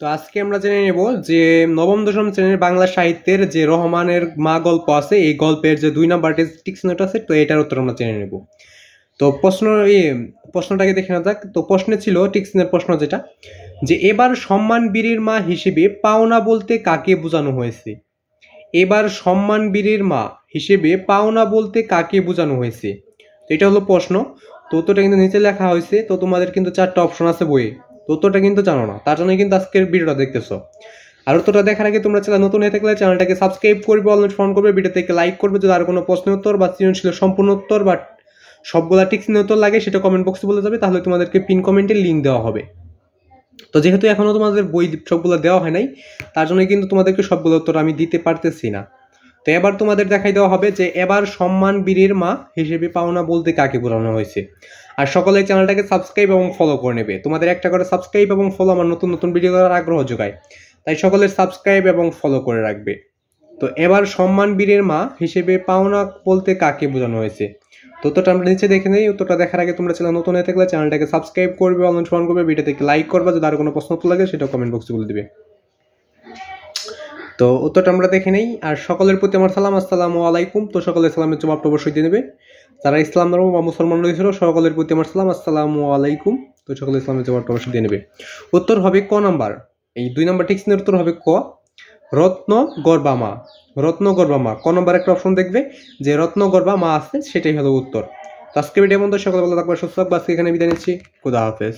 তো আজকে আমরা জেনে নেব যে নবম দশম শ্রেণীর বাংলা সাহিত্যের যে রহমানের মা গল্প আছে, এই গল্পের যে 2 নাম্বার টিক্স নোট আছে, তো এটার উত্তর আমরা জেনে নেব। তো প্রশ্নটাকে দেখে না যাক। তো প্রশ্নে ছিল টিক্সনের প্রশ্ন যেটা, যে এবার সম্মান বীরের মা হিসেবে পাওনা বলতে কাকে বোঝানো হয়েছে। এবার সম্মান বীরের মা হিসেবে পাওনা বলতে কাকে বোঝানো হয়েছে। তো এটা হলো প্রশ্ন। তো উত্তরটা কিন্তু নিচে লেখা হয়েছে। তো তোমাদের কিন্তু 4টা অপশন আছে বইয়ে। তো উত্তরটা কিন্তু জানো না, তার জন্য কিন্তু আজকের ভিডিওটা দেখতেছো। আর উত্তরটা দেখার আগে তোমরা চ্যানেল নতুন হয়ে থাকলে চ্যানেলটাকে সাবস্ক্রাইব করবে, অল নোটিফিকেশন করবে, ভিডিওতে লাইক করবে। যদি আর কোনো প্রশ্ন উত্তর বা সৃজনশীল সম্পূর্ণ উত্তর বা সবগুলা টিক্স নিয়ে উত্তর লাগে সেটা কমেন্ট বক্সে বলে যাবে, তাহলে তোমাদেরকে পিন কমেন্টে লিঙ্ক দেওয়া হবে। তো যেহেতু এখনো তোমাদের বই সবগুলো দেওয়া হয় নাই, তার জন্য কিন্তু তোমাদেরকে সবগুলো উত্তর আমি দিতে পারতেছি না। তো এবার তোমাদের দেখাই দেওয়া হবে যে এবার সম্মান বীরের মা হিসেবে পাওনা বলতে কাকে বোঝানো হয়েছে। আর সকলে চ্যানেলটাকে সাবস্ক্রাইব এবং ফলো করে নেবে। তোমাদের একটা করে সাবস্ক্রাইব এবং ফলো আমার নতুন নতুন ভিডিও করার আগ্রহ যোগায়, তাই সকলের সাবস্ক্রাইব এবং ফলো করে রাখবে। তো এবার সম্মান বীরের মা হিসেবে পাওনা বলতে কাকে বোঝানো হয়েছে। তো উত্তরটা আমরা নিচে দেখে নেই। উত্তরটা দেখার আগে তোমরা চ্যানেল নতুন হয়ে থাকলে চ্যানেলটাকে সাবস্ক্রাইব করবে, অনুসরণ করবে, ভিডিওতে লাইক করবে। যদি আর কোনো প্রশ্ন লাগে সেটা কমেন্ট বক্সে বলে দিবে। তো উত্তরটা আমরা দেখে নেই। আর সকলের প্রতি আমার সালাম, আসসালামু আলাইকুম। তো সকলের সালামের জবাবটা অবশ্যই দিয়ে নেবে। যারা ইসলাম ধর্ম বা মুসলমান রয়েছিল সকলের প্রতি আমার সালাম, আসসালামু আলাইকুম। তো সকলের ইসলামের জবাবটা অবশ্যই দিয়ে নেবে। উত্তর হবে ক নাম্বার। এই 2 নাম্বার টিক্সের উত্তর হবে ক, রত্ন গর্বা মা। রত্ন গর্বা মা, ক নম্বর একটা অপশন দেখবে যে রত্ন গর্বা মা আছে, সেটাই হলো উত্তর। তো আজকে ভিডিও বন্ধু, সকলে ভালো থাকবে, সুস্থ থাকবে। আজকে এখানে বিদায় নিচ্ছি। খুদা হাফেজ।